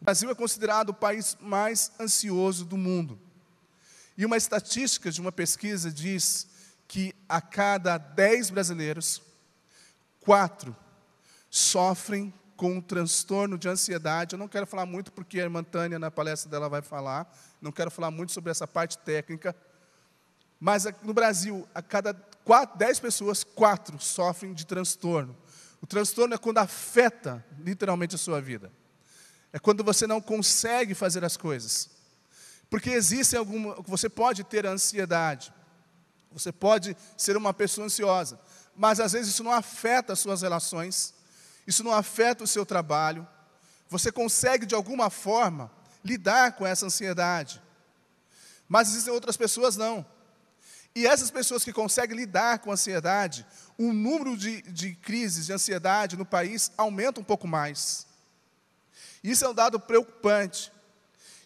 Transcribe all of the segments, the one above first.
Brasil é considerado o país mais ansioso do mundo. E uma estatística de uma pesquisa diz que a cada 10 brasileiros, 4 sofrem com um transtorno de ansiedade. Eu não quero falar muito porque a irmã Tânia, na palestra dela, vai falar. Não quero falar muito sobre essa parte técnica. Mas no Brasil, a cada 10 pessoas, 4 sofrem de transtorno. O transtorno é quando afeta literalmente a sua vida. É quando você não consegue fazer as coisas. Porque existe você pode ter ansiedade. Você pode ser uma pessoa ansiosa. Mas às vezes isso não afeta as suas relações. Isso não afeta o seu trabalho. Você consegue de alguma forma lidar com essa ansiedade. Mas existem outras pessoas não. E essas pessoas que conseguem lidar com a ansiedade, o número de crises de ansiedade no país aumenta um pouco mais. Isso é um dado preocupante.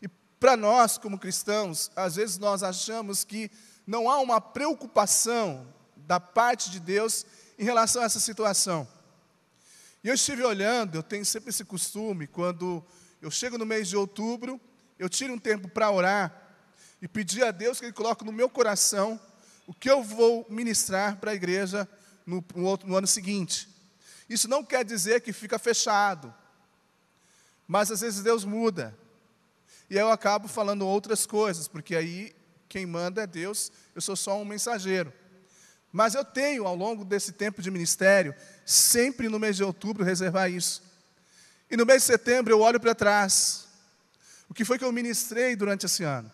E para nós, como cristãos, às vezes nós achamos que não há uma preocupação da parte de Deus em relação a essa situação. E eu estive olhando, eu tenho sempre esse costume, quando eu chego no mês de outubro, eu tiro um tempo para orar e pedir a Deus que Ele coloque no meu coração o que eu vou ministrar para a igreja no ano seguinte. Isso não quer dizer que fica fechado, mas às vezes Deus muda. E eu acabo falando outras coisas, porque aí quem manda é Deus, eu sou só um mensageiro. Mas eu tenho, ao longo desse tempo de ministério, sempre no mês de outubro, reservar isso. E no mês de setembro eu olho para trás. O que foi que eu ministrei durante esse ano?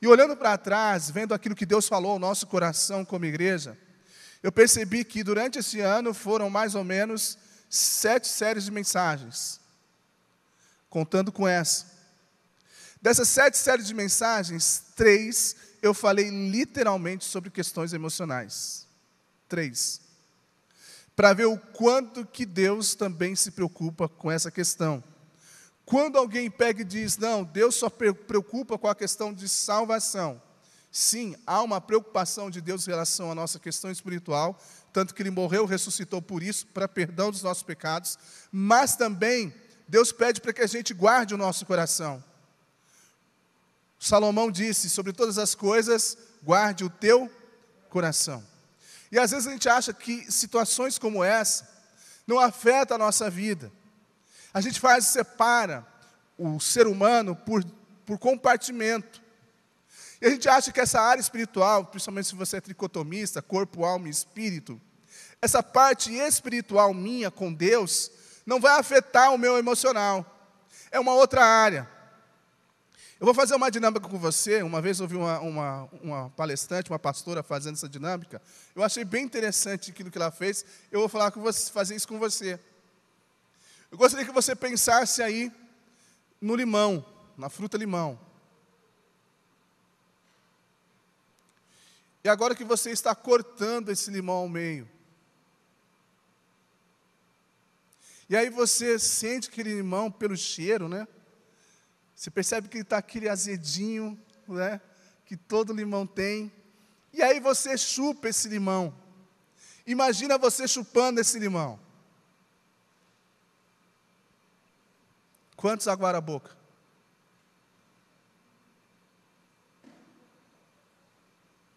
E olhando para trás, vendo aquilo que Deus falou ao nosso coração como igreja, eu percebi que durante esse ano foram mais ou menos 7 séries de mensagens, contando com essa. Dessas 7 séries de mensagens, 3 eu falei literalmente sobre questões emocionais. 3. Para ver o quanto que Deus também se preocupa com essa questão. Quando alguém pega e diz, não, Deus só preocupa com a questão de salvação. Sim, há uma preocupação de Deus em relação à nossa questão espiritual, tanto que Ele morreu, ressuscitou por isso, para perdão dos nossos pecados, mas também Deus pede para que a gente guarde o nosso coração. Salomão disse, sobre todas as coisas, guarde o teu coração. E às vezes a gente acha que situações como essa não afetam a nossa vida. A gente separa o ser humano por compartimento. E a gente acha que essa área espiritual, principalmente se você é tricotomista, corpo, alma e espírito, essa parte espiritual minha com Deus, não vai afetar o meu emocional. É uma outra área. Eu vou fazer uma dinâmica com você. Uma vez eu ouvi uma palestrante, uma pastora fazendo essa dinâmica. Eu achei bem interessante aquilo que ela fez. Eu vou fazer isso com você. Eu gostaria que você pensasse aí no limão, na fruta limão. E agora que você está cortando esse limão ao meio. E aí você sente aquele limão pelo cheiro, né? Você percebe que ele está aquele azedinho, né? Que todo limão tem. E aí você chupa esse limão. Imagina você chupando esse limão. Quantos aguaram a boca?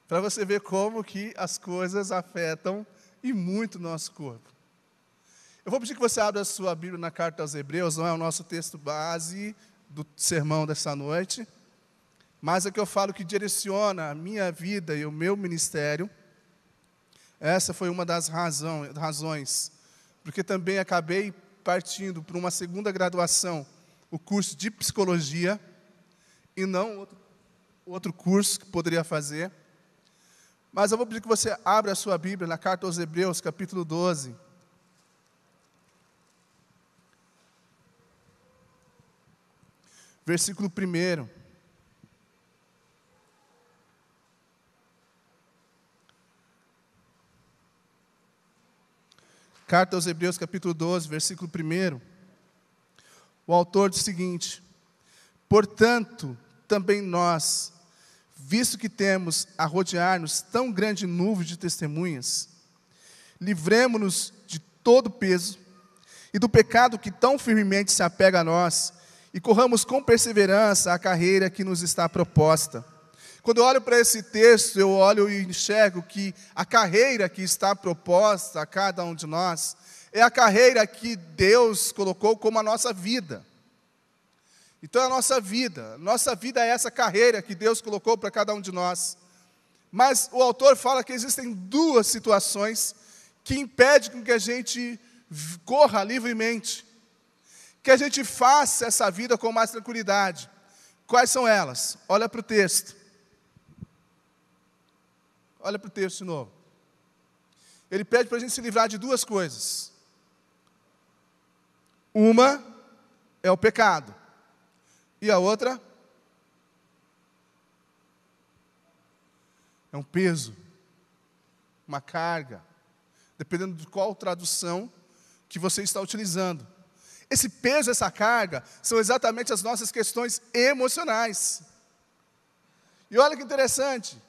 Para você ver como que as coisas afetam e muito o nosso corpo. Eu vou pedir que você abra a sua Bíblia na carta aos Hebreus, não é o nosso texto base do sermão dessa noite, mas é que eu falo que direciona a minha vida e o meu ministério. Essa foi uma das razões, porque também acabei partindo para uma segunda graduação, o curso de psicologia, e não outro curso que poderia fazer. Mas eu vou pedir que você abra a sua Bíblia na carta aos Hebreus, capítulo 12. Versículo 1. Carta aos Hebreus, capítulo 12, versículo 1. O autor diz o seguinte: portanto, também nós, visto que temos a rodear-nos tão grande nuvem de testemunhas, livremo-nos de todo peso e do pecado que tão firmemente se apega a nós, e corramos com perseverança a carreira que nos está proposta. Quando eu olho para esse texto, eu olho e enxergo que a carreira que está proposta a cada um de nós é a carreira que Deus colocou como a nossa vida. Então a nossa vida é essa carreira que Deus colocou para cada um de nós. Mas o autor fala que existem duas situações que impedem com que a gente corra livremente, que a gente faça essa vida com mais tranquilidade. Quais são elas? Olha para o texto. Olha para o texto de novo. Ele pede para a gente se livrar de duas coisas. Uma é o pecado. E a outra é um peso, uma carga, dependendo de qual tradução que você está utilizando. Esse peso, essa carga, são exatamente as nossas questões emocionais. E olha que interessante.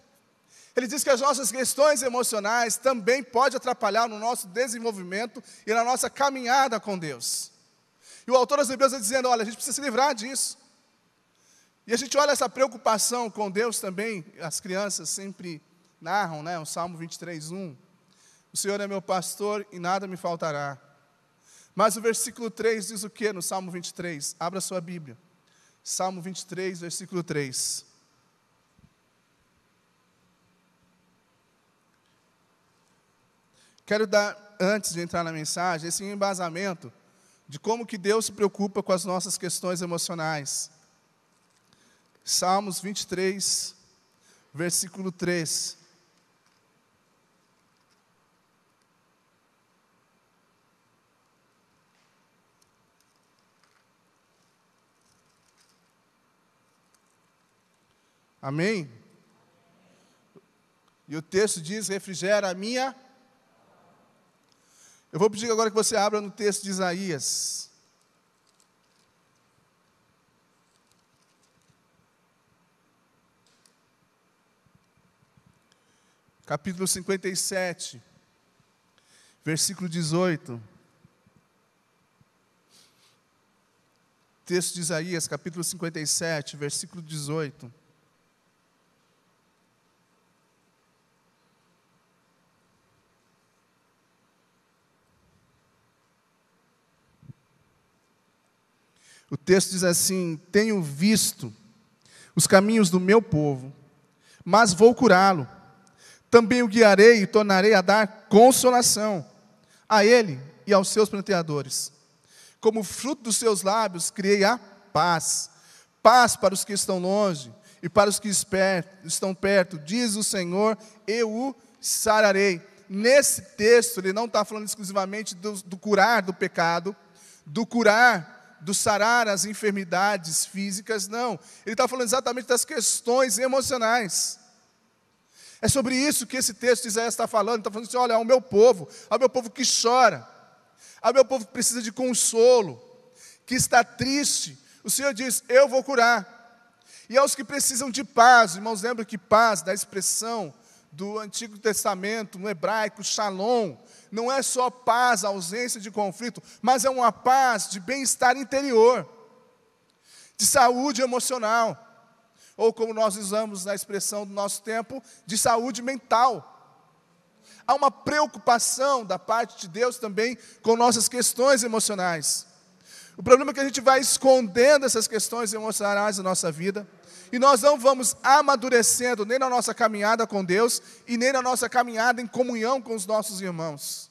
Ele diz que as nossas questões emocionais também podem atrapalhar no nosso desenvolvimento e na nossa caminhada com Deus. E o autor aos Hebreus está dizendo, olha, a gente precisa se livrar disso. E a gente olha essa preocupação com Deus também, as crianças sempre narram, né, o Salmo 23:1. O Senhor é meu pastor e nada me faltará. Mas o versículo 3 diz o que no Salmo 23? Abra sua Bíblia. Salmo 23, versículo 3. Quero dar, antes de entrar na mensagem, esse embasamento de como que Deus se preocupa com as nossas questões emocionais. Salmos 23, versículo 3. Amém? E o texto diz, refrigera a minha... Eu vou pedir agora que você abra no texto de Isaías. Capítulo 57, versículo 18. Texto de Isaías, capítulo 57, versículo 18. O texto diz assim, tenho visto os caminhos do meu povo, mas vou curá-lo. Também o guiarei e tornarei a dar consolação a ele e aos seus planteadores. Como fruto dos seus lábios, criei a paz. Paz para os que estão longe e para os que estão perto, diz o Senhor, eu o sararei. Nesse texto, ele não está falando exclusivamente do curar do pecado, do sarar as enfermidades físicas, não. Ele está falando exatamente das questões emocionais. É sobre isso que esse texto de Isaías está falando. Ele está falando assim, olha, ao meu povo que chora, ao meu povo que precisa de consolo, que está triste, o Senhor diz, eu vou curar. E aos que precisam de paz, irmãos, lembram que paz, da expressão do Antigo Testamento, no hebraico, shalom, não é só paz, ausência de conflito, mas é uma paz de bem-estar interior, de saúde emocional, ou como nós usamos na expressão do nosso tempo, de saúde mental. Há uma preocupação da parte de Deus também com nossas questões emocionais. O problema é que a gente vai escondendo essas questões emocionais da nossa vida, e nós não vamos amadurecendo nem na nossa caminhada com Deus, e nem na nossa caminhada em comunhão com os nossos irmãos.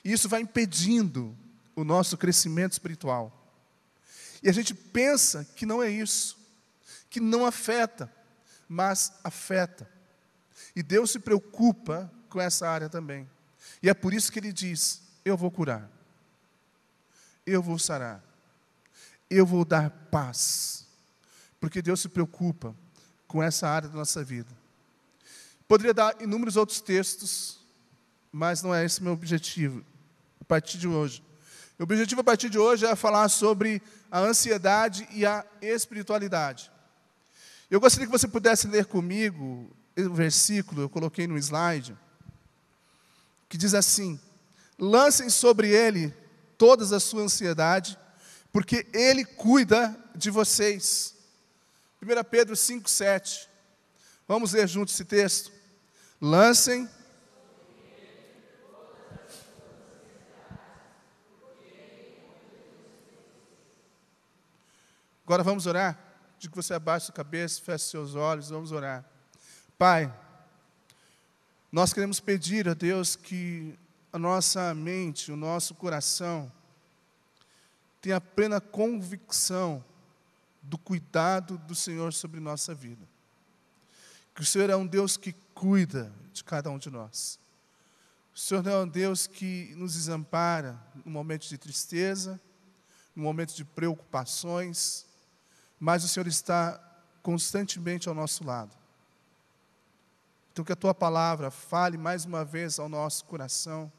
E isso vai impedindo o nosso crescimento espiritual. E a gente pensa que não é isso, que não afeta, mas afeta. E Deus se preocupa com essa área também. E é por isso que Ele diz, eu vou curar, eu vou sarar, eu vou dar paz. Porque Deus se preocupa com essa área da nossa vida. Poderia dar inúmeros outros textos, mas não é esse o meu objetivo, a partir de hoje. O objetivo a partir de hoje é falar sobre a ansiedade e a espiritualidade. Eu gostaria que você pudesse ler comigo o versículo, eu coloquei no slide, que diz assim, lancem sobre ele toda a sua ansiedade, porque Ele cuida de vocês. 1 Pedro 5,7. Vamos ler juntos esse texto? Lancem. Agora vamos orar? Digo que você abaixe a cabeça, feche seus olhos, vamos orar. Pai, nós queremos pedir a Deus que a nossa mente, o nosso coração, tenha plena convicção do cuidado do Senhor sobre nossa vida. Que o Senhor é um Deus que cuida de cada um de nós. O Senhor não é um Deus que nos desampara no momento de tristeza, no momento de preocupações, mas o Senhor está constantemente ao nosso lado. Então, que a Tua palavra fale mais uma vez ao nosso coração.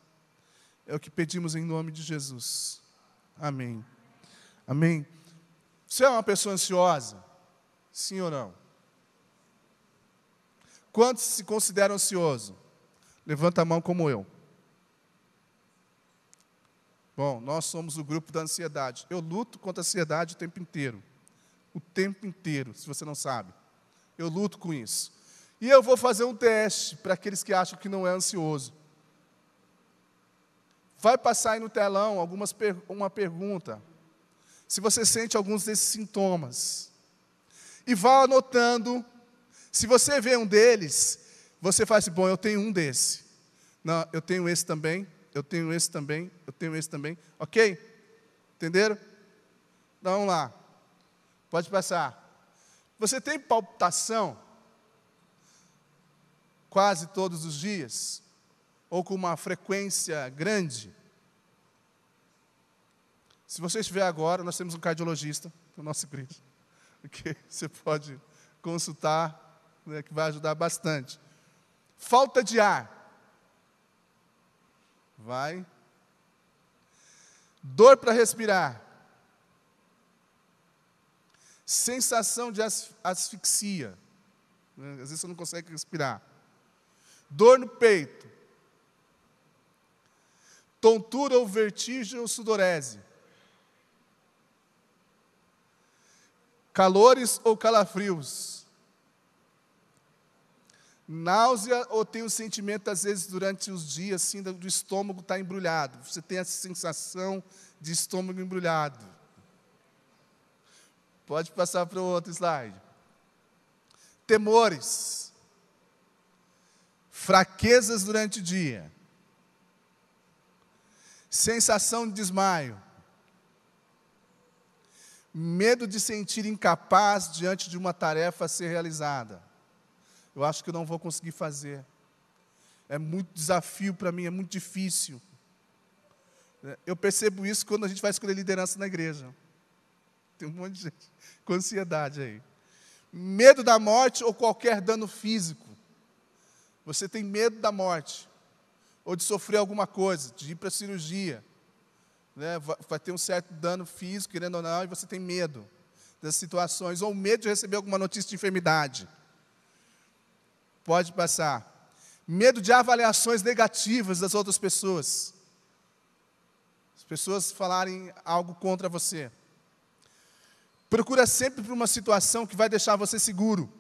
É o que pedimos em nome de Jesus. Amém. Amém. Você é uma pessoa ansiosa? Sim ou não? Quantos se consideram ansiosos? Levanta a mão como eu. Bom, nós somos o grupo da ansiedade. Eu luto contra a ansiedade o tempo inteiro. O tempo inteiro, se você não sabe. Eu luto com isso. E eu vou fazer um teste para aqueles que acham que não é ansioso. Vai passar aí no telão uma pergunta. Se você sente alguns desses sintomas. E vá anotando. Se você vê um deles, você faz assim, bom, eu tenho um desse. Não, eu tenho esse também, eu tenho esse também, eu tenho esse também. Ok? Entenderam? Então, vamos lá. Pode passar. Você tem palpitação? Quase todos os dias? Ou com uma frequência grande? Se você estiver agora, nós temos um cardiologista na nossa igreja, que você pode consultar, né, que vai ajudar bastante. Falta de ar. Vai. Dor para respirar. Sensação de asfixia. Às vezes você não consegue respirar. Dor no peito. Tontura ou vertigem ou sudorese. Calores ou calafrios. Náusea ou tem o sentimento, às vezes, durante os dias, assim, do estômago estar embrulhado. Você tem essa sensação de estômago embrulhado. Pode passar para o outro slide. Temores. Fraquezas durante o dia. Sensação de desmaio. Medo de sentir incapaz diante de uma tarefa a ser realizada. Eu acho que eu não vou conseguir fazer. É muito desafio para mim, é muito difícil. Eu percebo isso quando a gente vai escolher liderança na igreja. Tem um monte de gente com ansiedade aí. Medo da morte ou qualquer dano físico. Você tem medo da morte, ou de sofrer alguma coisa, de ir para a cirurgia. Né? Vai ter um certo dano físico, querendo ou não, e você tem medo dessas situações, ou medo de receber alguma notícia de enfermidade. Pode passar. Medo de avaliações negativas das outras pessoas. As pessoas falarem algo contra você. Procura sempre por uma situação que vai deixar você seguro.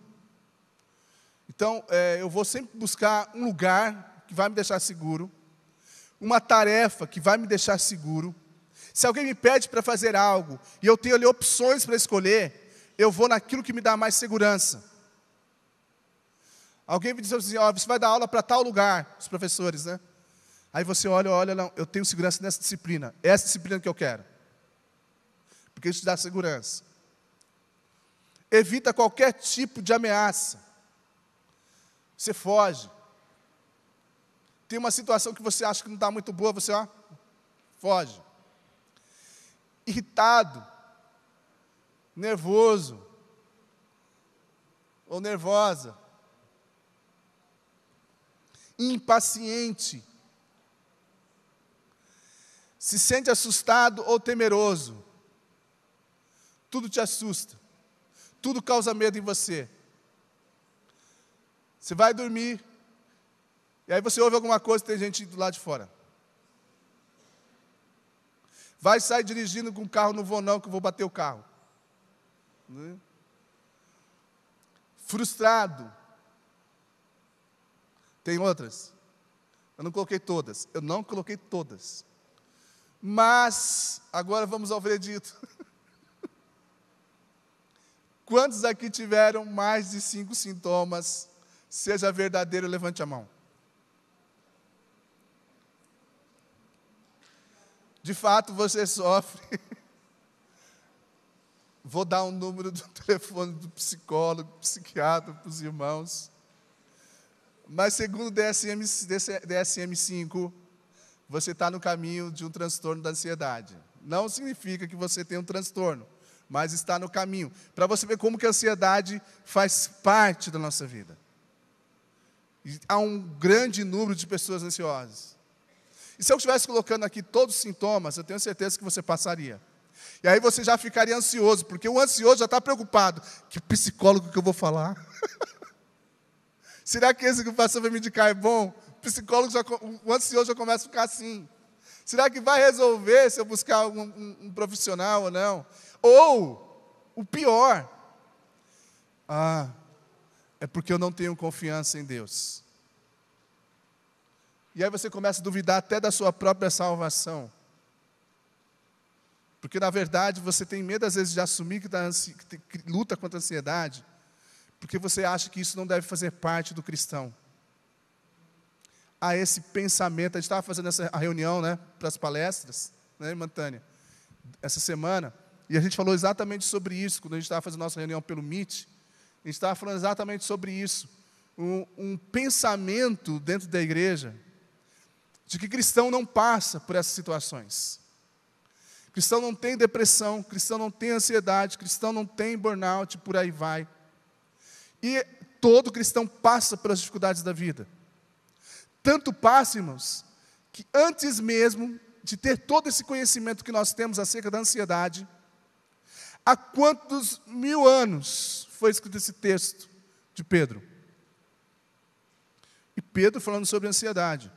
Então, eu vou sempre buscar um lugar que vai me deixar seguro, uma tarefa que vai me deixar seguro. Se alguém me pede para fazer algo, e eu tenho ali opções para escolher, eu vou naquilo que me dá mais segurança. Alguém me diz assim, você vai dar aula para tal lugar, os professores, né? Aí você olha, não, eu tenho segurança nessa disciplina, é essa disciplina que eu quero. Porque isso te dá segurança. Evita qualquer tipo de ameaça. Você foge. Tem uma situação que você acha que não está muito boa, você foge. Irritado, nervoso, ou nervosa. Impaciente. Se sente assustado ou temeroso. Tudo te assusta. Tudo causa medo em você. Você vai dormir, e aí você ouve alguma coisa e tem gente do lado de fora. Vai sair dirigindo com o carro, não vou não, que eu vou bater o carro. Né? Frustrado. Tem outras? Eu não coloquei todas. Eu não coloquei todas. Mas, agora vamos ao veredito. Quantos aqui tiveram mais de 5 sintomas? Seja verdadeiro, levante a mão. De fato, você sofre. Vou dar um número do telefone do psicólogo, psiquiatra para os irmãos. Mas segundo o DSM-5, você está no caminho de um transtorno da ansiedade. Não significa que você tem um transtorno, mas está no caminho. Para você ver como que a ansiedade faz parte da nossa vida. E há um grande número de pessoas ansiosas. E se eu estivesse colocando aqui todos os sintomas, eu tenho certeza que você passaria. E aí você já ficaria ansioso, porque o ansioso já está preocupado. Que psicólogo que eu vou falar? Será que esse que o pastor vai me indicar é bom? O ansioso já começa a ficar assim. Será que vai resolver se eu buscar um profissional ou não? Ou, o pior, é porque eu não tenho confiança em Deus. E aí você começa a duvidar até da sua própria salvação. Porque, na verdade, você tem medo, às vezes, de assumir que luta contra a ansiedade, porque você acha que isso não deve fazer parte do cristão. Há esse pensamento. A gente estava fazendo essa reunião, né, para as palestras, né, irmã Tânia, essa semana, e a gente falou exatamente sobre isso, quando a gente estava fazendo nossa reunião pelo Meet, a gente estava falando exatamente sobre isso. Um pensamento dentro da igreja, de que cristão não passa por essas situações. Cristão não tem depressão, cristão não tem ansiedade, cristão não tem burnout, por aí vai. E todo cristão passa pelas dificuldades da vida. Tanto passa, irmãos, que antes mesmo de ter todo esse conhecimento que nós temos acerca da ansiedade, há quantos 1000 anos foi escrito esse texto de Pedro? E Pedro falando sobre ansiedade.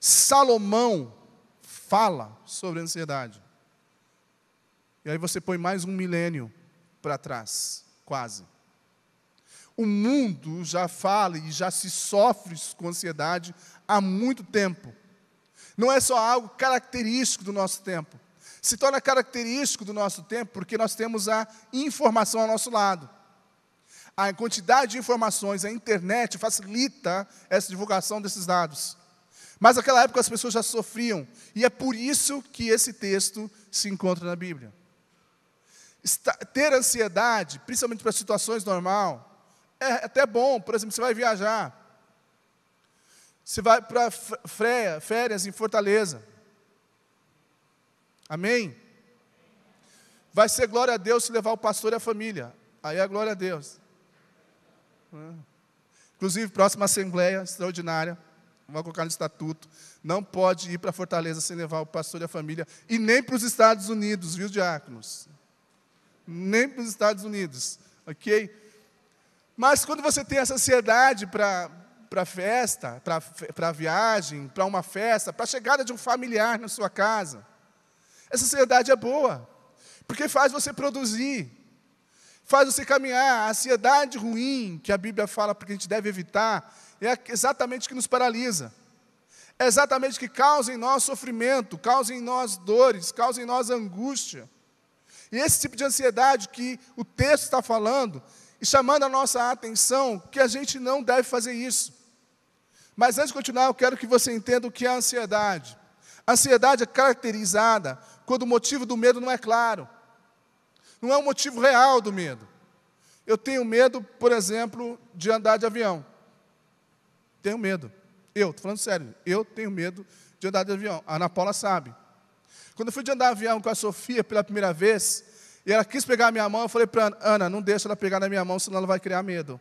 Salomão fala sobre ansiedade. E aí você põe mais 1 milênio para trás, quase. O mundo já fala e já se sofre com ansiedade há muito tempo. Não é só algo característico do nosso tempo. Se torna característico do nosso tempo porque nós temos a informação ao nosso lado. A quantidade de informações, a internet facilita essa divulgação desses dados. Mas naquela época as pessoas já sofriam. E é por isso que esse texto se encontra na Bíblia. Ter ansiedade, principalmente para situações normais, é até bom. Por exemplo, você vai viajar. Você vai para férias em Fortaleza. Amém? Vai ser glória a Deus se levar o pastor e a família. Aí é glória a Deus. Inclusive, próxima assembleia extraordinária, vamos colocar no estatuto, não pode ir para Fortaleza sem levar o pastor e a família, e nem para os Estados Unidos, viu, diáconos? Nem para os Estados Unidos, ok? Mas quando você tem essa ansiedade para festa, para viagem, para uma festa, para a chegada de um familiar na sua casa, essa ansiedade é boa, porque faz você produzir, faz você caminhar. A ansiedade ruim, que a Bíblia fala porque a gente deve evitar, é exatamente o que nos paralisa. É exatamente o que causa em nós sofrimento, causa em nós dores, causa em nós angústia. E esse tipo de ansiedade que o texto está falando, e chamando a nossa atenção, que a gente não deve fazer isso. Mas antes de continuar, eu quero que você entenda o que é a ansiedade. A ansiedade é caracterizada quando o motivo do medo não é claro. Não é o motivo real do medo. Eu tenho medo, por exemplo, de andar de avião. Tenho medo. Estou falando sério, eu tenho medo de andar de avião. A Ana Paula sabe. Quando eu fui de andar de avião com a Sofia pela primeira vez, e ela quis pegar a minha mão, eu falei para Ana, não deixa ela pegar na minha mão, senão ela vai criar medo.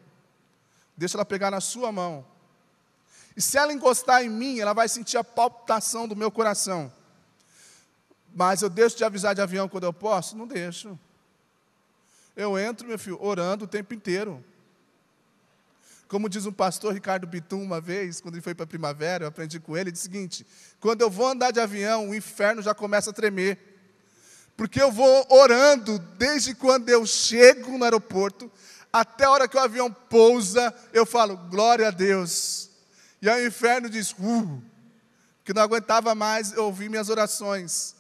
Deixa ela pegar na sua mão. E se ela encostar em mim, ela vai sentir a palpitação do meu coração. Mas eu deixo de avisar de avião quando eu posso? Não deixo. Eu entro, meu filho, orando o tempo inteiro. Como diz um pastor, Ricardo Bitum, uma vez, quando ele foi para a Primavera, eu aprendi com ele, ele disse o seguinte: quando eu vou andar de avião, o inferno já começa a tremer. Porque eu vou orando desde quando eu chego no aeroporto, até a hora que o avião pousa, eu falo, glória a Deus. E aí o inferno diz, que não aguentava mais ouvir minhas orações.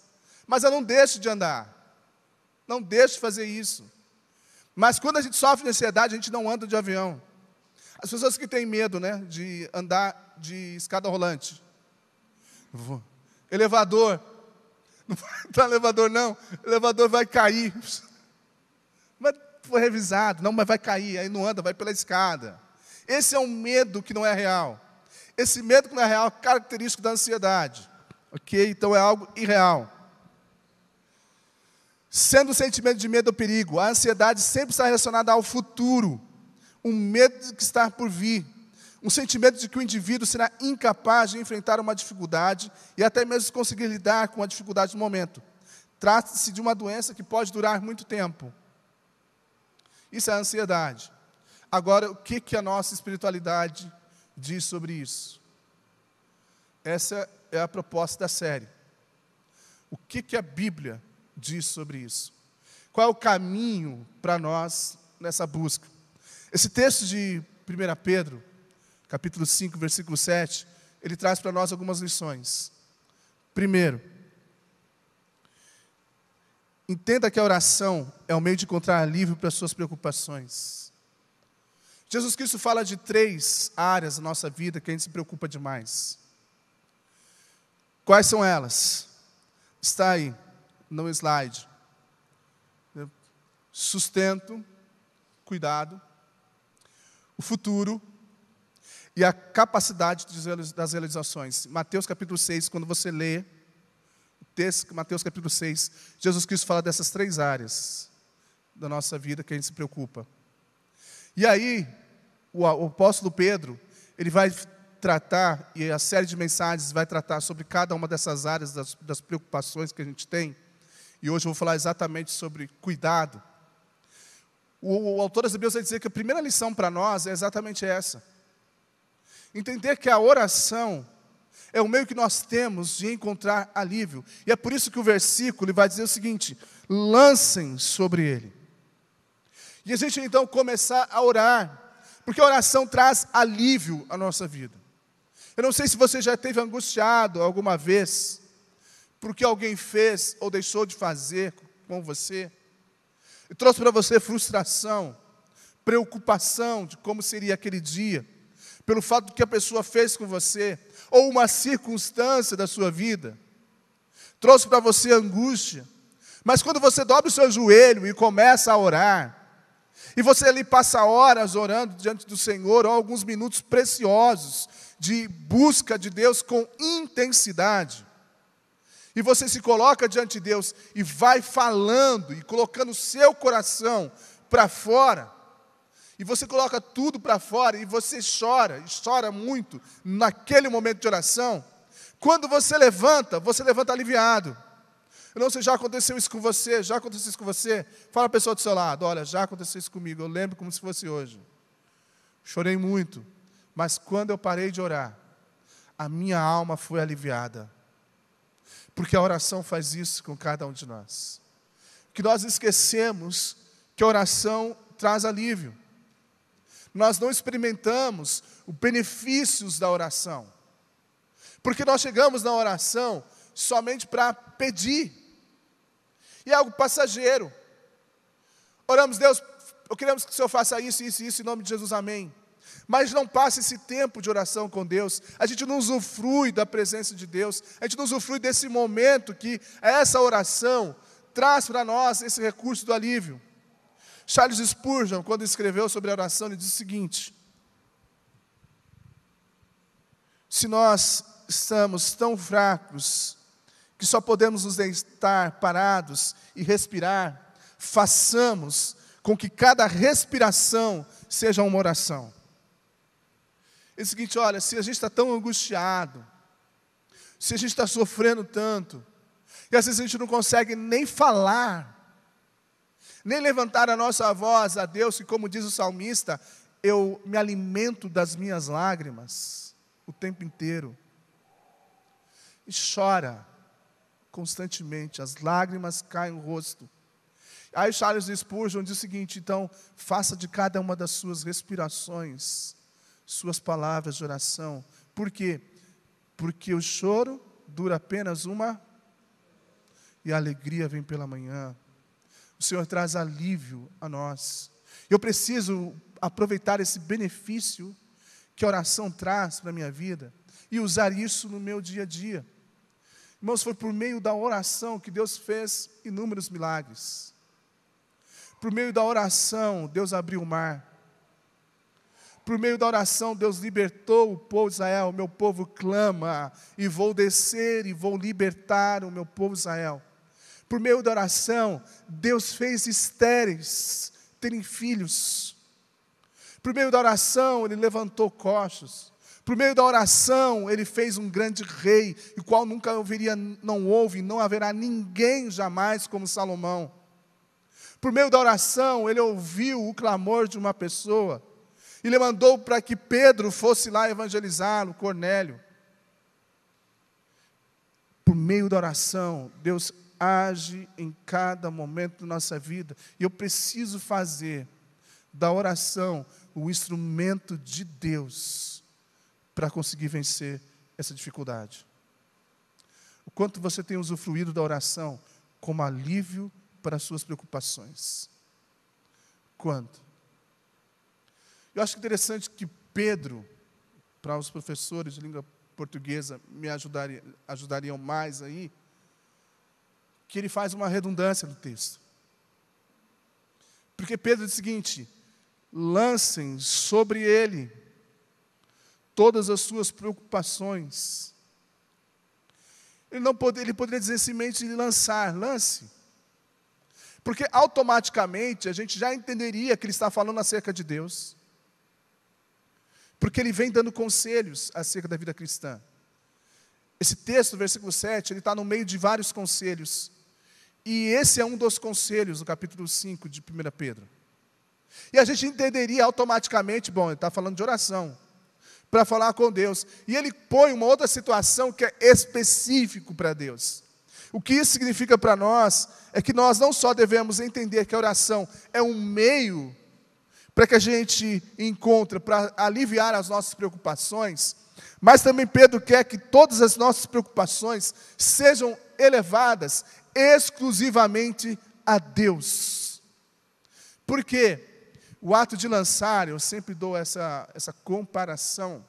Mas eu não deixo de andar. Não deixo de fazer isso. Mas quando a gente sofre de ansiedade, a gente não anda de avião. As pessoas que têm medo, né, de andar de escada rolante. Elevador. Não vai entrar no elevador, não. O elevador vai cair. Mas foi revisado. Não, mas vai cair. Aí não anda, vai pela escada. Esse é um medo que não é real. Esse medo que não é real é característico da ansiedade. Ok? Então é algo irreal. Sendo o sentimento de medo ou perigo, a ansiedade sempre está relacionada ao futuro. Um medo que está por vir. Um sentimento de que o indivíduo será incapaz de enfrentar uma dificuldade e até mesmo conseguir lidar com a dificuldade do momento. Trata-se de uma doença que pode durar muito tempo. Isso é a ansiedade. Agora, o que a nossa espiritualidade diz sobre isso? Essa é a proposta da série. O que a Bíblia diz sobre isso? Qual é o caminho para nós nessa busca? Esse texto de 1 Pedro, capítulo 5, versículo 7, ele traz para nós algumas lições. Primeiro, entenda que a oração é o meio de encontrar alívio para as suas preocupações. Jesus Cristo fala de 3 áreas da nossa vida que a gente se preocupa demais. Quais são elas? Está aí no slide. Sustento, cuidado, o futuro e a capacidade das realizações. Mateus capítulo 6, quando você lê o texto, Mateus capítulo 6, Jesus Cristo fala dessas 3 áreas da nossa vida que a gente se preocupa. E aí, o apóstolo Pedro, ele vai tratar, e a série de mensagens vai tratar sobre cada uma dessas áreas das preocupações que a gente tem. E hoje eu vou falar exatamente sobre cuidado. O autor das Bíblias vai dizer que a primeira lição para nós é exatamente essa. Entender que a oração é o meio que nós temos de encontrar alívio. E é por isso que o versículo vai dizer o seguinte: lancem sobre ele. E a gente então começar a orar, porque a oração traz alívio à nossa vida. Eu não sei se você já esteve angustiado alguma vez, porque alguém fez ou deixou de fazer com você, e trouxe para você frustração, preocupação de como seria aquele dia, pelo fato do que a pessoa fez com você, ou uma circunstância da sua vida, trouxe para você angústia, mas quando você dobra o seu joelho e começa a orar, e você ali passa horas orando diante do Senhor, ou alguns minutos preciosos de busca de Deus com intensidade, e você se coloca diante de Deus e vai falando e colocando o seu coração para fora, e você coloca tudo para fora, e você chora, e chora muito naquele momento de oração. Quando você levanta aliviado. Eu não sei, já aconteceu isso com você? Já aconteceu isso com você? Fala a pessoa do seu lado: olha, já aconteceu isso comigo, eu lembro como se fosse hoje. Chorei muito, mas quando eu parei de orar, a minha alma foi aliviada. Porque a oração faz isso com cada um de nós. Que nós esquecemos que a oração traz alívio. Nós não experimentamos os benefícios da oração. Porque nós chegamos na oração somente para pedir. E é algo passageiro. Oramos: Deus, queremos que o Senhor faça isso, isso e isso, em nome de Jesus, amém. Mas não passa esse tempo de oração com Deus. A gente não usufrui da presença de Deus. A gente não usufrui desse momento que essa oração traz para nós esse recurso do alívio. Charles Spurgeon, quando escreveu sobre a oração, ele diz o seguinte: se nós estamos tão fracos que só podemos nos deitar parados e respirar, façamos com que cada respiração seja uma oração. É o seguinte: olha, se a gente está tão angustiado, se a gente está sofrendo tanto, e às vezes a gente não consegue nem falar, nem levantar a nossa voz a Deus, que como diz o salmista, eu me alimento das minhas lágrimas o tempo inteiro. E chora constantemente, as lágrimas caem no rosto. Aí Charles Spurgeon diz o seguinte: então, faça de cada uma das suas respirações suas palavras de oração. Por quê? Porque o choro dura apenas uma, e a alegria vem pela manhã. O Senhor traz alívio a nós. Eu preciso aproveitar esse benefício que a oração traz para a minha vida e usar isso no meu dia a dia. Irmãos, foi por meio da oração que Deus fez inúmeros milagres. Por meio da oração, Deus abriu o mar. Por meio da oração, Deus libertou o povo de Israel. O meu povo clama, e vou descer e vou libertar o meu povo de Israel. Por meio da oração, Deus fez estéreis terem filhos. Por meio da oração, Ele levantou coxos. Por meio da oração, Ele fez um grande rei, o qual nunca não houve, não haverá ninguém jamais como Salomão. Por meio da oração, Ele ouviu o clamor de uma pessoa, e Ele mandou para que Pedro fosse lá evangelizá-lo, Cornélio. Por meio da oração, Deus age em cada momento da nossa vida, e eu preciso fazer da oração o instrumento de Deus para conseguir vencer essa dificuldade. O quanto você tem usufruído da oração como alívio para as suas preocupações? Quanto? Eu acho interessante que Pedro, para os professores de língua portuguesa me ajudariam mais aí, que ele faz uma redundância no texto. Porque Pedro diz o seguinte: lancem sobre ele todas as suas preocupações. Ele poderia dizer simplesmente lançar, lance. Porque automaticamente a gente já entenderia que ele está falando acerca de Deus. Porque ele vem dando conselhos acerca da vida cristã. Esse texto, versículo 7, ele está no meio de vários conselhos. E esse é um dos conselhos do capítulo 5 de 1 Pedro. E a gente entenderia automaticamente, bom, ele está falando de oração, para falar com Deus. E ele põe uma outra situação que é específico para Deus. O que isso significa para nós é que nós não só devemos entender que a oração é um meio para que a gente encontre, para aliviar as nossas preocupações, mas também Pedro quer que todas as nossas preocupações sejam elevadas exclusivamente a Deus. Por quê? O ato de lançar, eu sempre dou essa comparação,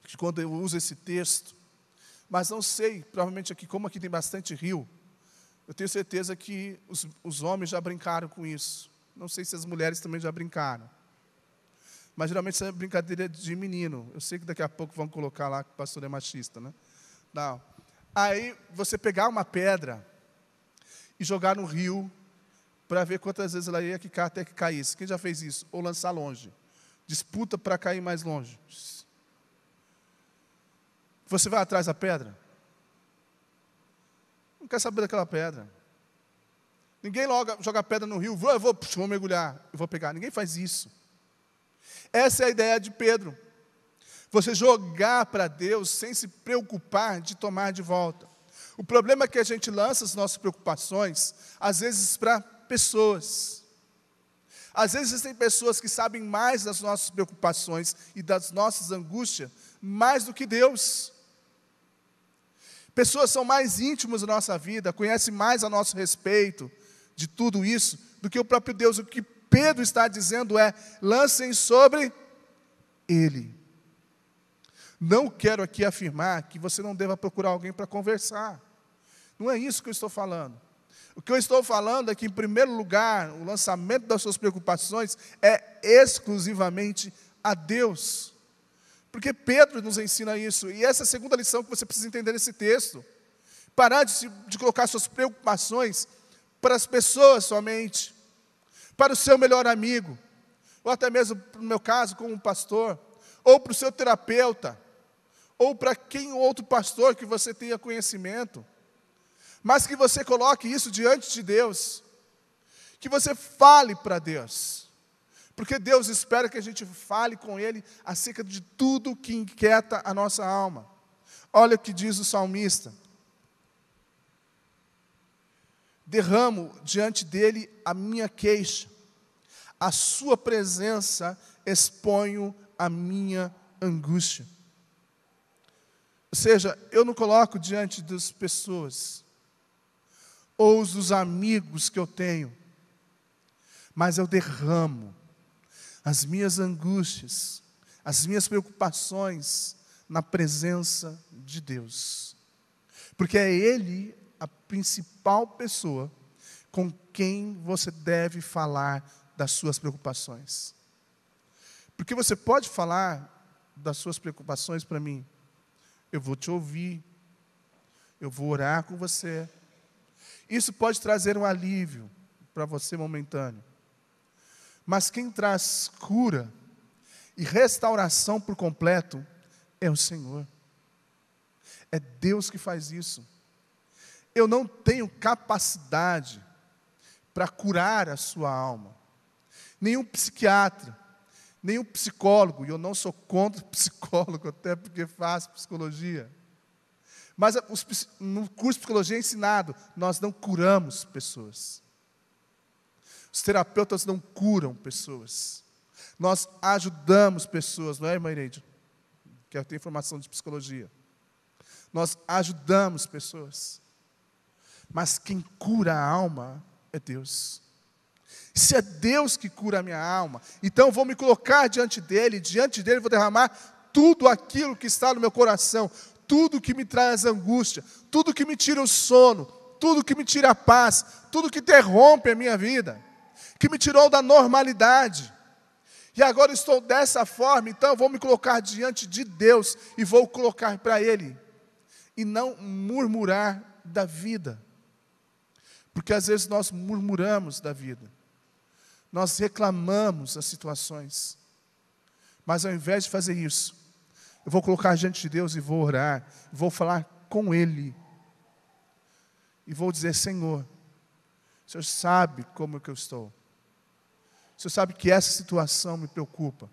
de quando eu uso esse texto, mas não sei, provavelmente aqui, como aqui tem bastante rio, eu tenho certeza que os homens já brincaram com isso. Não sei se as mulheres também já brincaram. Mas geralmente isso é brincadeira de menino. Eu sei que daqui a pouco vão colocar lá que o pastor é machista, né? Não. Aí você pegar uma pedra e jogar no rio para ver quantas vezes ela ia quicar até que caísse. Quem já fez isso? Ou lançar longe. Disputa para cair mais longe. Você vai atrás da pedra? Não quer saber daquela pedra. Ninguém logo joga pedra no rio, vou mergulhar, eu vou pegar. Ninguém faz isso. Essa é a ideia de Pedro. Você jogar para Deus sem se preocupar de tomar de volta. O problema é que a gente lança as nossas preocupações, às vezes para pessoas. Às vezes tem pessoas que sabem mais das nossas preocupações e das nossas angústias, mais do que Deus. Pessoas são mais íntimas da nossa vida, conhecem mais a nosso respeito de tudo isso, do que o próprio Deus. O que Pedro está dizendo é: lancem sobre Ele. Não quero aqui afirmar que você não deva procurar alguém para conversar. Não é isso que eu estou falando. O que eu estou falando é que, em primeiro lugar, o lançamento das suas preocupações é exclusivamente a Deus. Porque Pedro nos ensina isso. E essa é a segunda lição que você precisa entender nesse texto. Parar de colocar suas preocupações para as pessoas somente, para o seu melhor amigo, ou até mesmo, no meu caso, como um pastor, ou para o seu terapeuta, ou para quem outro pastor que você tenha conhecimento, mas que você coloque isso diante de Deus, que você fale para Deus, Porque Deus espera que a gente fale com Ele acerca de tudo que inquieta a nossa alma. Olha o que diz o salmista: derramo diante dele a minha queixa, a sua presença exponho a minha angústia. Ou seja, eu não coloco diante das pessoas, ou dos amigos que eu tenho, mas eu derramo as minhas angústias, as minhas preocupações na presença de Deus. Porque é Ele a principal pessoa com quem você deve falar das suas preocupações. Porque você pode falar das suas preocupações para mim, eu vou te ouvir, eu vou orar com você. Isso pode trazer um alívio para você momentâneo. Mas quem traz cura e restauração por completo é o Senhor. É Deus que faz isso. Eu não tenho capacidade para curar a sua alma. Nenhum psiquiatra, nenhum psicólogo, e eu não sou contra psicólogo, até porque faço psicologia. Mas no curso de psicologia é ensinado, nós não curamos pessoas. Os terapeutas não curam pessoas. Nós ajudamos pessoas, não é, irmã Ireide? Que tem formação de psicologia. Nós ajudamos pessoas. Mas quem cura a alma é Deus. Se é Deus que cura a minha alma, então eu vou me colocar diante dele vou derramar tudo aquilo que está no meu coração, tudo que me traz angústia, tudo que me tira o sono, tudo que me tira a paz, tudo que interrompe a minha vida, que me tirou da normalidade. E agora estou dessa forma, então eu vou me colocar diante de Deus e vou colocar para Ele. E não murmurar da vida. Porque às vezes nós murmuramos da vida. Nós reclamamos as situações. Mas ao invés de fazer isso, eu vou colocar diante de Deus e vou orar, vou falar com Ele. E vou dizer: Senhor, o Senhor sabe como que eu estou. O Senhor sabe que essa situação me preocupa.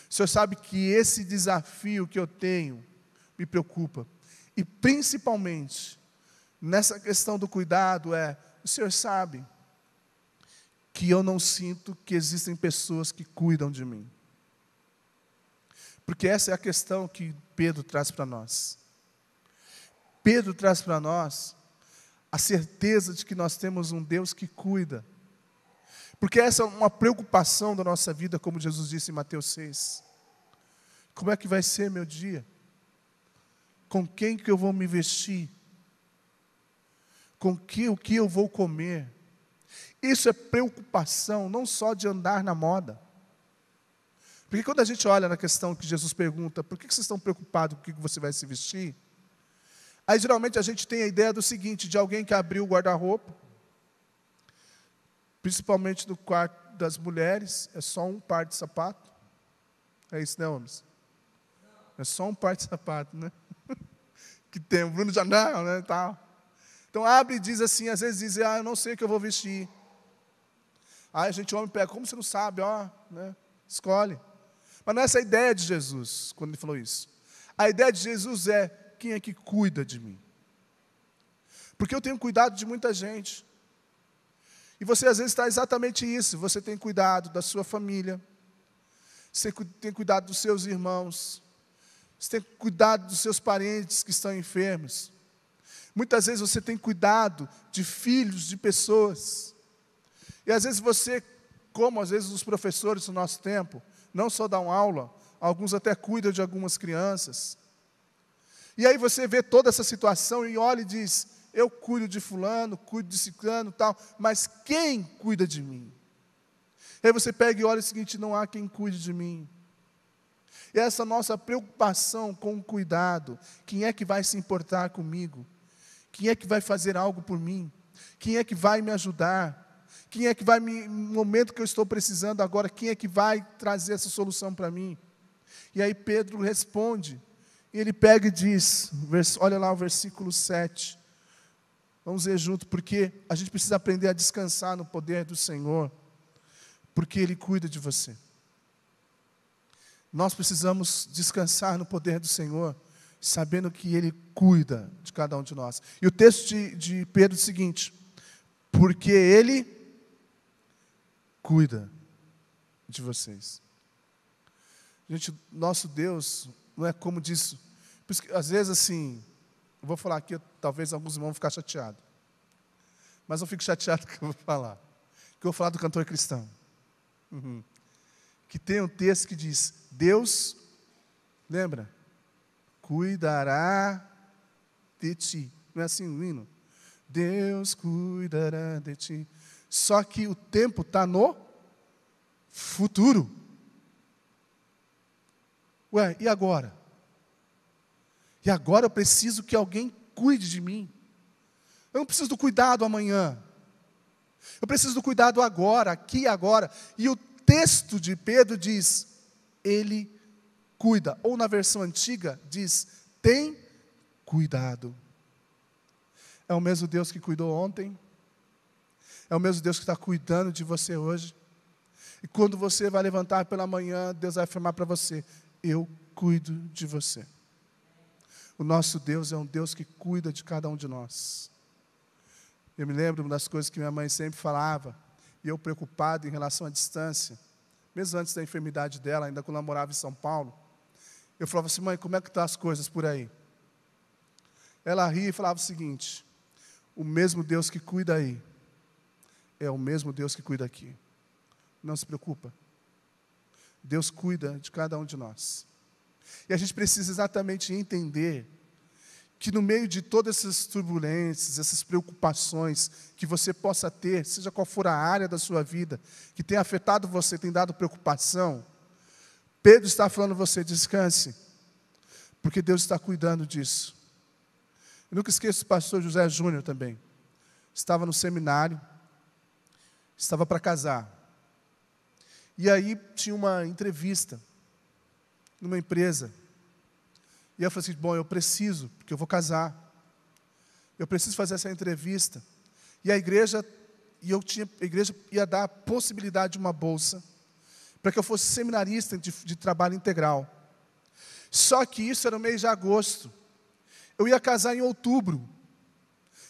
O Senhor sabe que esse desafio que eu tenho me preocupa. E principalmente, nessa questão do cuidado, o Senhor sabe que eu não sinto que existem pessoas que cuidam de mim. Porque essa é a questão que Pedro traz para nós. Pedro traz para nós a certeza de que nós temos um Deus que cuida. Porque essa é uma preocupação da nossa vida, como Jesus disse em Mateus 6. Como é que vai ser meu dia? Com quem que eu vou me vestir? O que eu vou comer? Isso é preocupação, não só de andar na moda. Porque quando a gente olha na questão que Jesus pergunta, por que vocês estão preocupados com o que você vai se vestir? Aí geralmente a gente tem a ideia do seguinte, de alguém que abriu o guarda-roupa, principalmente no quarto das mulheres, é só um par de sapato. É isso, né, homens? É só um par de sapato, né? Que tem o Bruno Janel, né, tal. Então abre e diz assim, às vezes diz, eu não sei o que eu vou vestir. Aí a gente, homem, pega, como você não sabe, né? Escolhe. Mas não é essa a ideia de Jesus, quando ele falou isso. A ideia de Jesus é, quem é que cuida de mim? Porque eu tenho cuidado de muita gente. E você às vezes está exatamente isso, você tem cuidado da sua família, você tem cuidado dos seus irmãos, você tem cuidado dos seus parentes que estão enfermos. Muitas vezes você tem cuidado de filhos de pessoas. E às vezes você, como às vezes os professores do nosso tempo, não só dão aula, alguns até cuidam de algumas crianças. E aí você vê toda essa situação e olha e diz, eu cuido de fulano, cuido de ciclano, tal, mas quem cuida de mim? E aí você pega e olha o seguinte, não há quem cuide de mim. E essa nossa preocupação com o cuidado, quem é que vai se importar comigo? Quem é que vai fazer algo por mim? Quem é que vai me ajudar? Quem é que vai no momento que eu estou precisando agora, quem é que vai trazer essa solução para mim? E aí Pedro responde, e ele pega e diz, olha lá o versículo 7, vamos ler junto, porque a gente precisa aprender a descansar no poder do Senhor, porque Ele cuida de você. Nós precisamos descansar no poder do Senhor, sabendo que Ele cuida de cada um de nós. E o texto de Pedro é o seguinte: porque Ele cuida de vocês. Gente, nosso Deus não é como diz. Por isso que, às vezes, assim, eu vou falar aqui, talvez alguns irmãos vão ficar chateados. Mas não fico chateado com o que eu vou falar. Que eu vou falar do cantor cristão. Que tem um texto que diz: Deus, lembra? Cuidará de ti. Não é assim o hino? Deus cuidará de ti. Só que o tempo está no futuro. Ué, e agora? E agora eu preciso que alguém cuide de mim. Eu não preciso do cuidado amanhã. Eu preciso do cuidado agora, aqui e agora. E o texto de Pedro diz: Ele cuida. Ou na versão antiga diz: tem cuidado. É o mesmo Deus que cuidou ontem. É o mesmo Deus que está cuidando de você hoje. E quando você vai levantar pela manhã, Deus vai afirmar para você: eu cuido de você. O nosso Deus é um Deus que cuida de cada um de nós. Eu me lembro uma das coisas que minha mãe sempre falava, e eu preocupado em relação à distância, mesmo antes da enfermidade dela, ainda quando ela morava em São Paulo, eu falava assim: mãe, como é que estão as coisas por aí? Ela ria e falava o seguinte: o mesmo Deus que cuida aí, é o mesmo Deus que cuida aqui. Não se preocupa. Deus cuida de cada um de nós. E a gente precisa exatamente entender que no meio de todas essas turbulências, essas preocupações que você possa ter, seja qual for a área da sua vida, que tem afetado você, tem dado preocupação, Pedro está falando a você: descanse, porque Deus está cuidando disso. Eu nunca esqueço do pastor José Júnior também. Estava no seminário, estava para casar. E aí tinha uma entrevista numa empresa. E eu falei assim: bom, eu preciso, porque eu vou casar. Eu preciso fazer essa entrevista. E a igreja ia dar a possibilidade de uma bolsa para que eu fosse seminarista de trabalho integral. Só que isso era no mês de agosto. Eu ia casar em outubro.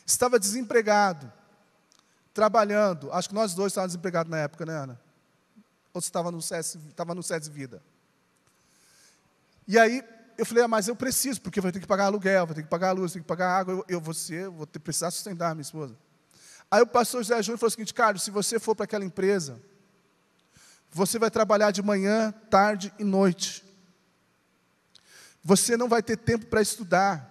Estava desempregado, trabalhando. Acho que nós dois estávamos desempregados na época, né, Ana? Ou você estava no SESI Vida. E aí eu falei: mas eu preciso, porque eu vou ter que pagar aluguel, vou ter que pagar a luz, vou ter que pagar a água, eu vou precisar sustentar a minha esposa. Aí o pastor José Júnior falou o seguinte: Carlos, se você for para aquela empresa, você vai trabalhar de manhã, tarde e noite. Você não vai ter tempo para estudar.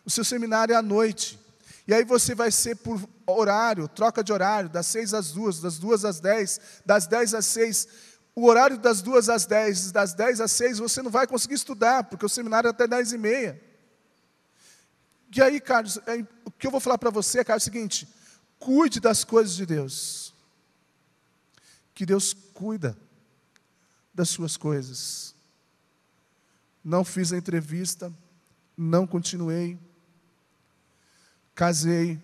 O seu seminário é à noite. E aí você vai ser por horário, troca de horário, das 6 às 2, das 2 às 10, das 10 às 6. O horário das 2 às 10, das 10 às 6, você não vai conseguir estudar, porque o seminário é até 10h30. E aí, Carlos, o que eu vou falar para você, Carlos, é o seguinte: cuide das coisas de Deus. Que Deus cuida das suas coisas. Não fiz a entrevista, não continuei. Casei.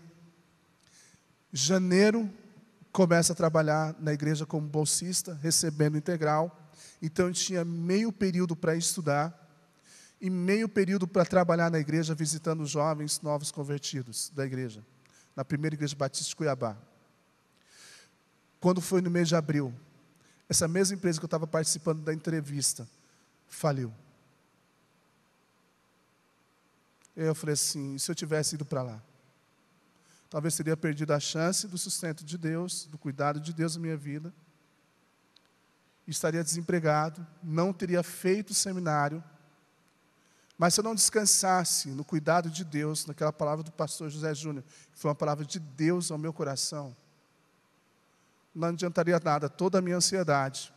Janeiro, começa a trabalhar na igreja como bolsista, recebendo integral. Então, eu tinha meio período para estudar e meio período para trabalhar na igreja, visitando os jovens novos convertidos da igreja, na primeira igreja batista de Cuiabá. Quando foi no mês de abril, essa mesma empresa que eu estava participando da entrevista, faliu. E eu falei assim: e se eu tivesse ido para lá? Talvez teria perdido a chance do sustento de Deus, do cuidado de Deus na minha vida. Estaria desempregado, não teria feito o seminário. Mas se eu não descansasse no cuidado de Deus, naquela palavra do pastor José Júnior, que foi uma palavra de Deus ao meu coração, não adiantaria nada toda a minha ansiedade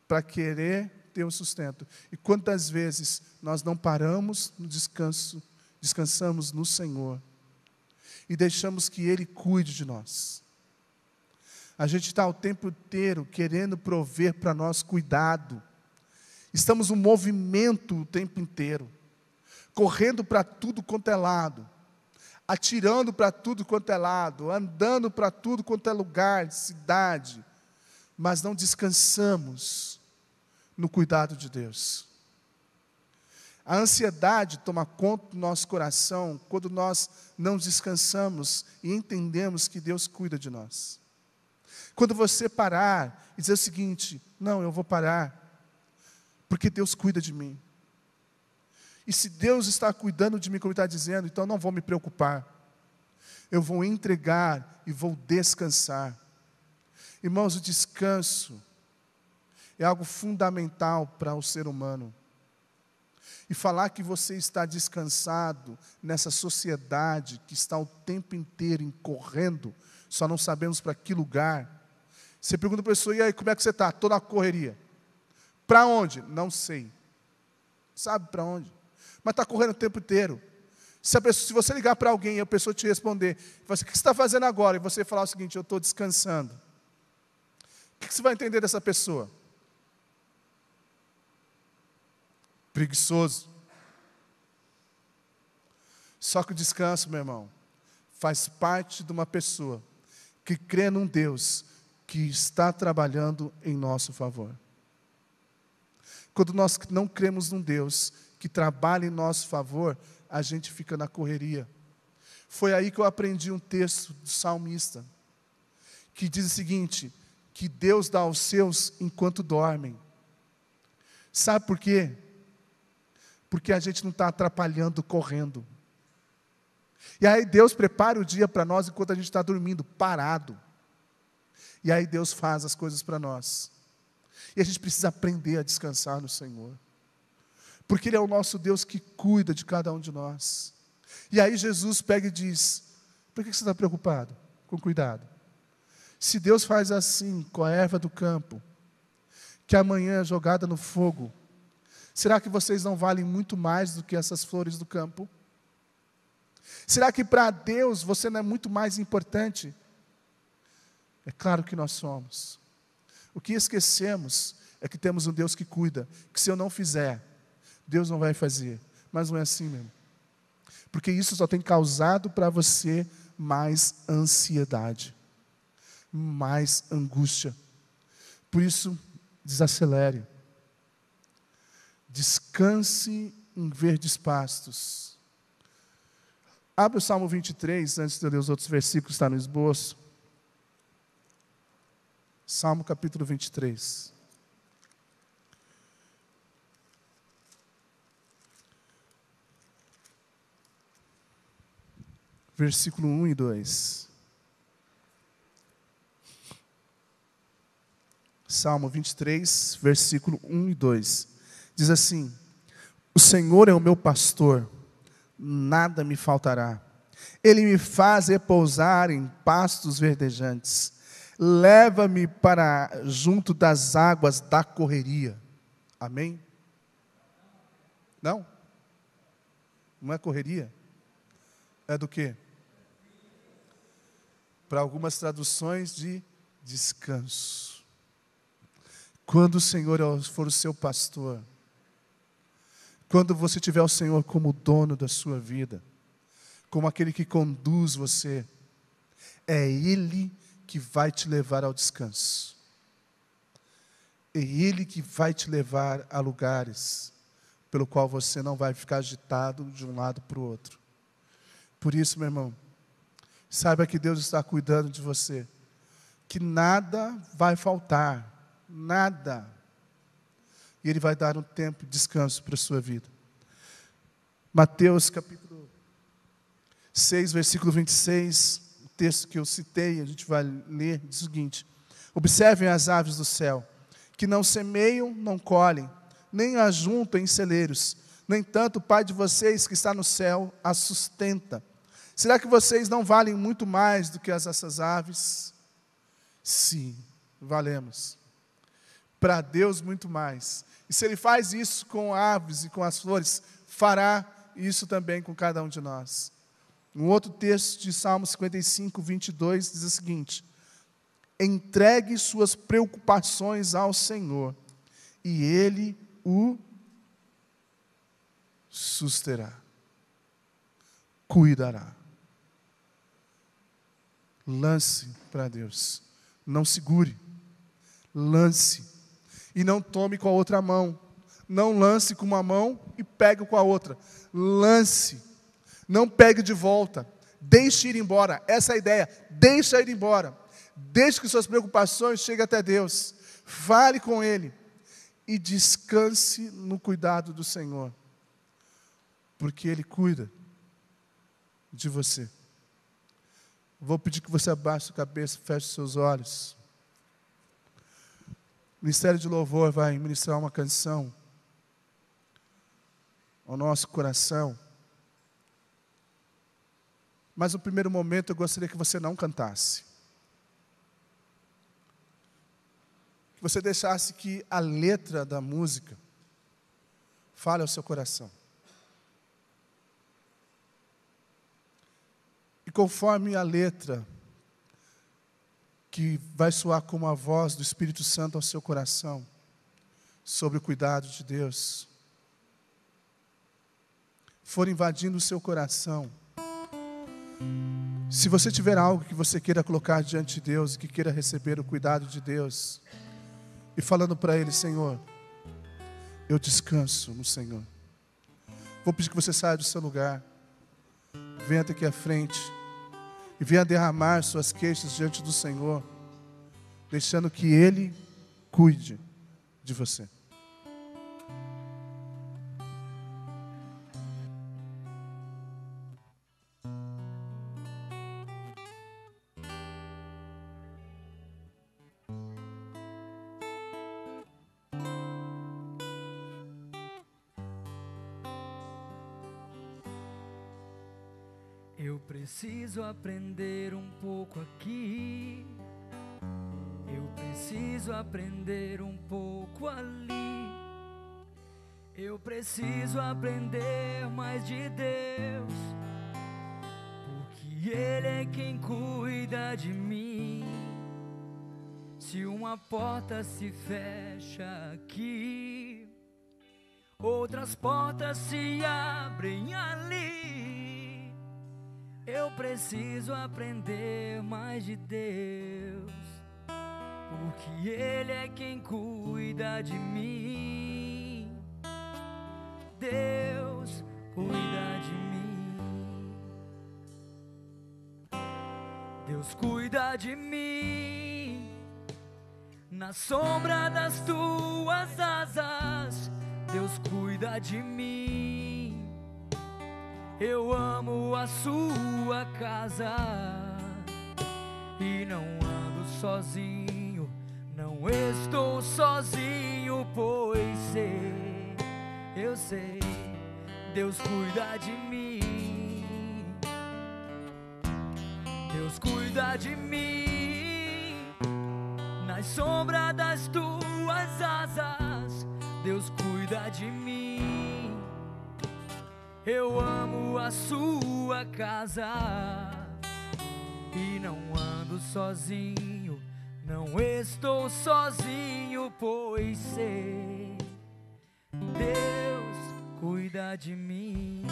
para querer ter o sustento. E quantas vezes nós não paramos no descanso, descansamos no Senhor e deixamos que Ele cuide de nós. A gente está o tempo inteiro querendo prover para nós cuidado. Estamos no movimento o tempo inteiro, correndo para tudo quanto é lado, atirando para tudo quanto é lado, andando para tudo quanto é lugar, cidade, mas não descansamos no cuidado de Deus. A ansiedade toma conta do nosso coração quando nós não descansamos e entendemos que Deus cuida de nós. Quando você parar e dizer o seguinte: não, eu vou parar, porque Deus cuida de mim. E se Deus está cuidando de mim, como Ele está dizendo, então não vou me preocupar. Eu vou entregar e vou descansar. Irmãos, o descanso é algo fundamental para o ser humano. E falar que você está descansado nessa sociedade que está o tempo inteiro correndo, só não sabemos para que lugar. Você pergunta para a pessoa: e aí, como é que você está? Estou na correria. Para onde? Não sei. Sabe para onde? Mas está correndo o tempo inteiro. Se você ligar para alguém e a pessoa te responder, você: o que você está fazendo agora? E você falar o seguinte: eu estou descansando. O que você vai entender dessa pessoa? Preguiçoso. Só que o descanso, meu irmão, faz parte de uma pessoa que crê num Deus que está trabalhando em nosso favor. Quando nós não cremos num Deus que trabalha em nosso favor, a gente fica na correria. Foi aí que eu aprendi um texto do salmista, que diz o seguinte: que Deus dá aos seus enquanto dormem. Sabe por quê? Porque a gente não está atrapalhando, correndo. E aí Deus prepara o dia para nós enquanto a gente está dormindo, parado. E aí Deus faz as coisas para nós. E a gente precisa aprender a descansar no Senhor. Porque Ele é o nosso Deus que cuida de cada um de nós. E aí Jesus pega e diz: por que você está preocupado? Com cuidado. Se Deus faz assim com a erva do campo, que amanhã é jogada no fogo, será que vocês não valem muito mais do que essas flores do campo? Será que para Deus você não é muito mais importante? É claro que nós somos. O que esquecemos é que temos um Deus que cuida, que se eu não fizer, Deus não vai fazer. Mas não é assim mesmo. Porque isso só tem causado para você mais ansiedade, mais angústia. Por isso, desacelere. Descanse em verdes pastos. Abre o Salmo 23, antes de eu ler os outros versículos, está no esboço. Salmo capítulo 23. Versículo 1 e 2. Salmo 23, versículo 1 e 2. Diz assim: o Senhor é o meu pastor, nada me faltará. Ele me faz repousar em pastos verdejantes. Leva-me para junto das águas da correria. Amém? Não? Não é correria? É do quê? Para algumas traduções, de descanso. Quando o Senhor for o seu pastor, quando você tiver o Senhor como dono da sua vida, como aquele que conduz você, é Ele que vai te levar ao descanso. É Ele que vai te levar a lugares pelo qual você não vai ficar agitado de um lado para o outro. Por isso, meu irmão, saiba que Deus está cuidando de você, que nada vai faltar, nada. E Ele vai dar um tempo de descanso para a sua vida. Mateus capítulo 6, versículo 26, o texto que eu citei, a gente vai ler, diz o seguinte: observem as aves do céu, que não semeiam, não colhem, nem ajuntam em celeiros. No entanto, o Pai de vocês que está no céu as sustenta. Será que vocês não valem muito mais do que essas aves? Sim, valemos. Para Deus muito mais. E se Ele faz isso com aves e com as flores, fará isso também com cada um de nós. Um outro texto de Salmo 55, 22 diz o seguinte: entregue suas preocupações ao Senhor, e Ele o susterá, cuidará. Lance para Deus, não segure, lance. E não tome com a outra mão. Não lance com uma mão e pegue com a outra. Lance. Não pegue de volta. Deixe ir embora. Essa é a ideia. Deixa ir embora. Deixe que suas preocupações cheguem até Deus. Fale com Ele. E descanse no cuidado do Senhor. Porque Ele cuida de você. Vou pedir que você abaixe a cabeça, feche seus olhos. O Ministério de Louvor vai ministrar uma canção ao nosso coração. Mas no primeiro momento eu gostaria que você não cantasse. Que você deixasse que a letra da música fale ao seu coração. E conforme a letra, que vai soar como a voz do Espírito Santo ao seu coração, sobre o cuidado de Deus, for invadindo o seu coração, se você tiver algo que você queira colocar diante de Deus, que queira receber o cuidado de Deus, e falando para Ele: Senhor, eu descanso no Senhor. Vou pedir que você saia do seu lugar, venha até aqui à frente, e venha derramar suas queixas diante do Senhor, deixando que Ele cuide de você. Eu preciso aprender um pouco aqui, eu preciso aprender um pouco ali, eu preciso aprender mais de Deus, porque Ele é quem cuida de mim. Se uma porta se fecha aqui, outras portas se abrem ali. Eu preciso aprender mais de Deus, porque Ele é quem cuida de mim. Deus cuida de mim. Deus cuida de mim. Na sombra das tuas asas, Deus cuida de mim. Eu amo a sua casa e não ando sozinho, não estou sozinho, pois eu sei, Deus cuida de mim. Deus cuida de mim. Na sombra das tuas asas, Deus cuida de mim. Eu amo a sua casa e não ando sozinho, não estou sozinho, pois sei, Deus cuida de mim.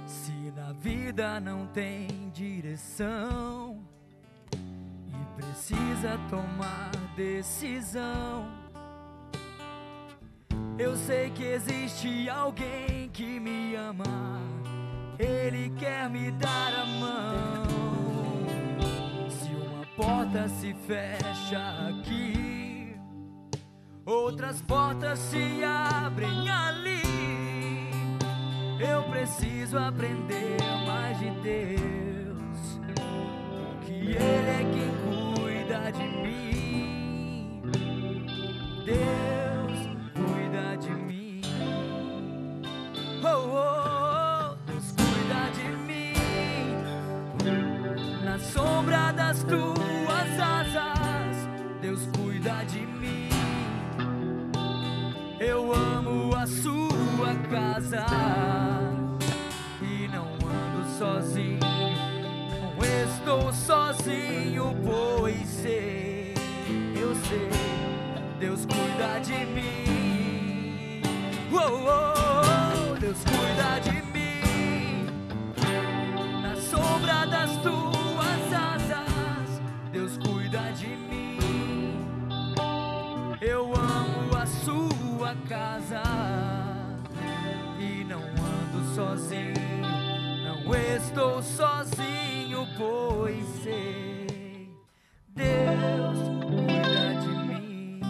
Se na vida não tem direção e precisa tomar decisão, eu sei que existe alguém que me ama, Ele quer me dar a mão. Se uma porta se fecha aqui, outras portas se abrem ali. Eu preciso aprender mais de Deus, porque Ele é quem cuida de mim. Deus cuida de mim. Oh, oh, Deus cuida de mim. Na sombra das tuas asas, Deus cuida de mim. Eu amo a sua casa e não ando sozinho, não estou sozinho, pois sei, de mim. Eu amo a sua casa e não ando sozinho, não estou sozinho, pois sei, Deus cuida de mim.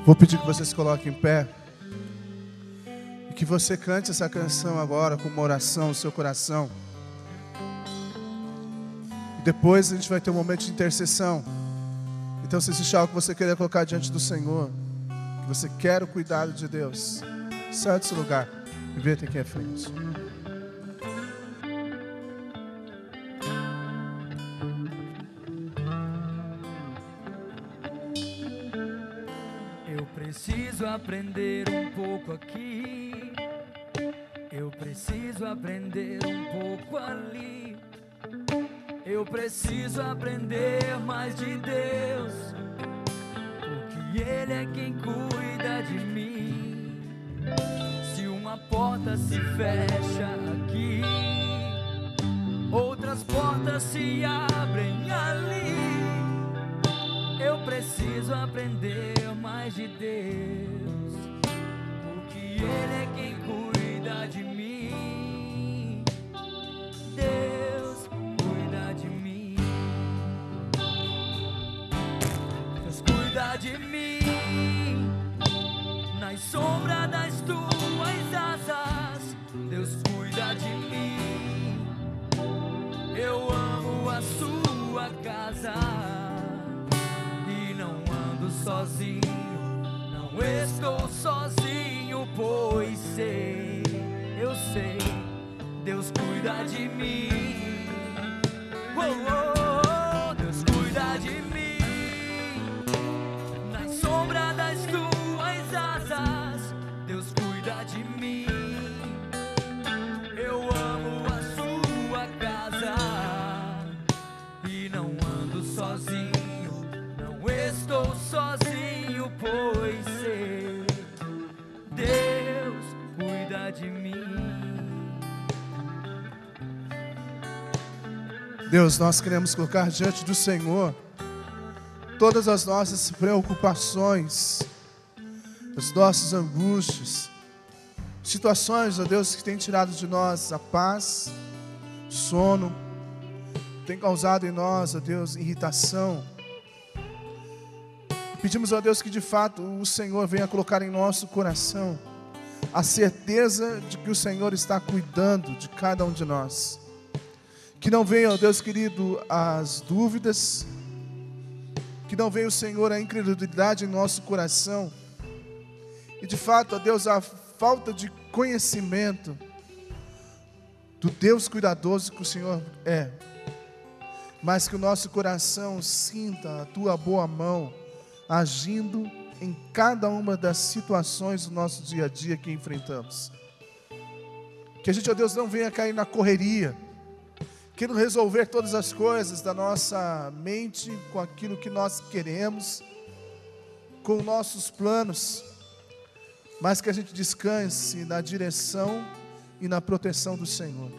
Vou pedir que você se coloque em pé e que você cante essa canção agora com uma oração no seu coração. E depois a gente vai ter um momento de intercessão. Então, se existe algo que você queira colocar diante do Senhor, que você quer o cuidado de Deus, saia desse lugar e venha até aqui à frente. Eu preciso aprender um pouco aqui, eu preciso aprender um pouco ali. Eu preciso aprender mais de Deus, porque Ele é quem cuida de mim. Se uma porta se fecha aqui, outras portas se abrem ali. Eu preciso aprender mais de Deus, porque Ele é quem cuida de mim. Deus cuida de mim. Deus cuida de mim. Nas sombras das tuas asas, Deus cuida de mim. Eu amo a sua casa e não ando sozinho, não estou sozinho, pois sei, eu sei, Deus cuida de mim. Oh, oh, oh, Deus cuida de mim. Nas sombras das tuas asas, Deus cuida de mim. Eu amo a sua casa e não ando sozinho, não estou sozinho, pois sei, Deus cuida de mim. Deus, nós queremos colocar diante do Senhor todas as nossas preocupações, as nossas angústias, situações, ó Deus, que tem tirado de nós a paz, sono, tem causado em nós, ó Deus, irritação. Pedimos, ó Deus, que de fato o Senhor venha colocar em nosso coração a certeza de que o Senhor está cuidando de cada um de nós. Que não venha, ó Deus querido, as dúvidas, que não venha, o Senhor, a incredulidade em nosso coração, e de fato, ó Deus, a falta de conhecimento do Deus cuidadoso que o Senhor é, mas que o nosso coração sinta a Tua boa mão agindo em cada uma das situações do nosso dia a dia que enfrentamos. Que a gente, ó Deus, não venha cair na correria, querendo resolver todas as coisas da nossa mente com aquilo que nós queremos, com nossos planos, mas que a gente descanse na direção e na proteção do Senhor.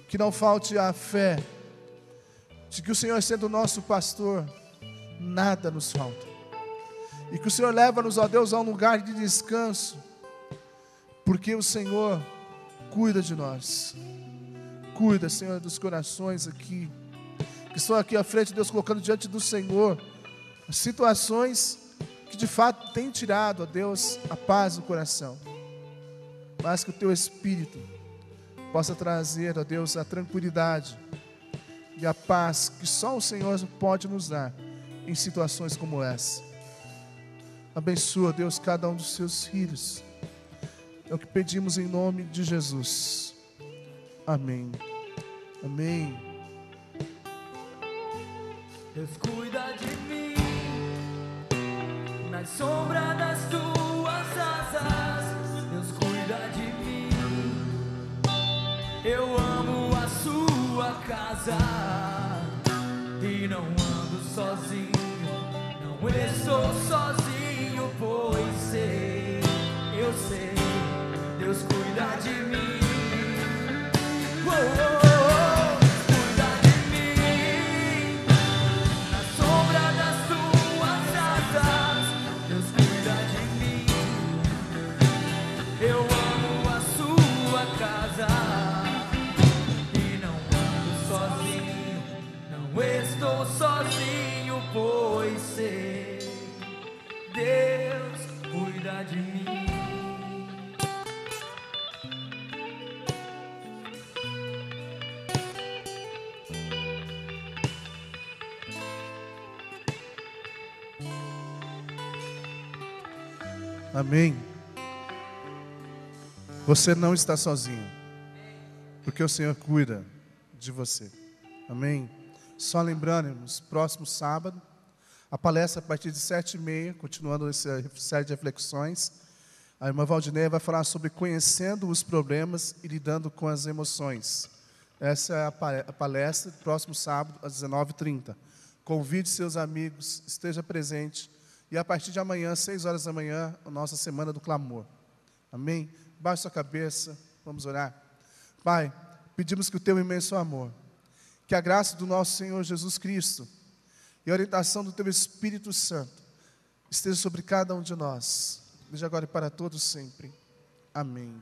Que não falte a fé de que o Senhor, sendo o nosso pastor, nada nos falta. E que o Senhor leva-nos, ó Deus, a um lugar de descanso, porque o Senhor cuida de nós. Cuida, Senhor, dos corações aqui, que estão aqui à frente, Deus, colocando diante do Senhor as situações que de fato têm tirado, ó Deus, a paz do coração. Mas que o Teu Espírito possa trazer, ó Deus, a tranquilidade e a paz que só o Senhor pode nos dar em situações como essa. Abençoa, Deus, cada um dos Seus filhos. É o que pedimos em nome de Jesus. Amém. Amém. Deus cuida de mim. Nas sombras das tuas asas, Deus cuida de mim. Eu amo a sua casa e não ando sozinho, não estou sozinho, pois sei, eu sei, Deus cuida de mim. Amém. Você não está sozinho, porque o Senhor cuida de você. Amém. Só lembrando, próximo sábado, a palestra a partir de 7h30, continuando essa série de reflexões, a irmã Valdineia vai falar sobre conhecendo os problemas e lidando com as emoções. Essa é a palestra, próximo sábado, às 19h30. Convide seus amigos, esteja presente. E a partir de amanhã, 6 horas da manhã, a nossa Semana do Clamor. Amém? Baixe sua cabeça, vamos orar. Pai, pedimos que o Teu imenso amor, que a graça do nosso Senhor Jesus Cristo e a orientação do Teu Espírito Santo esteja sobre cada um de nós, desde agora e para todos sempre. Amém.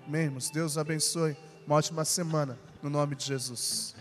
Amém, irmãos. Deus abençoe. Uma ótima semana, no nome de Jesus.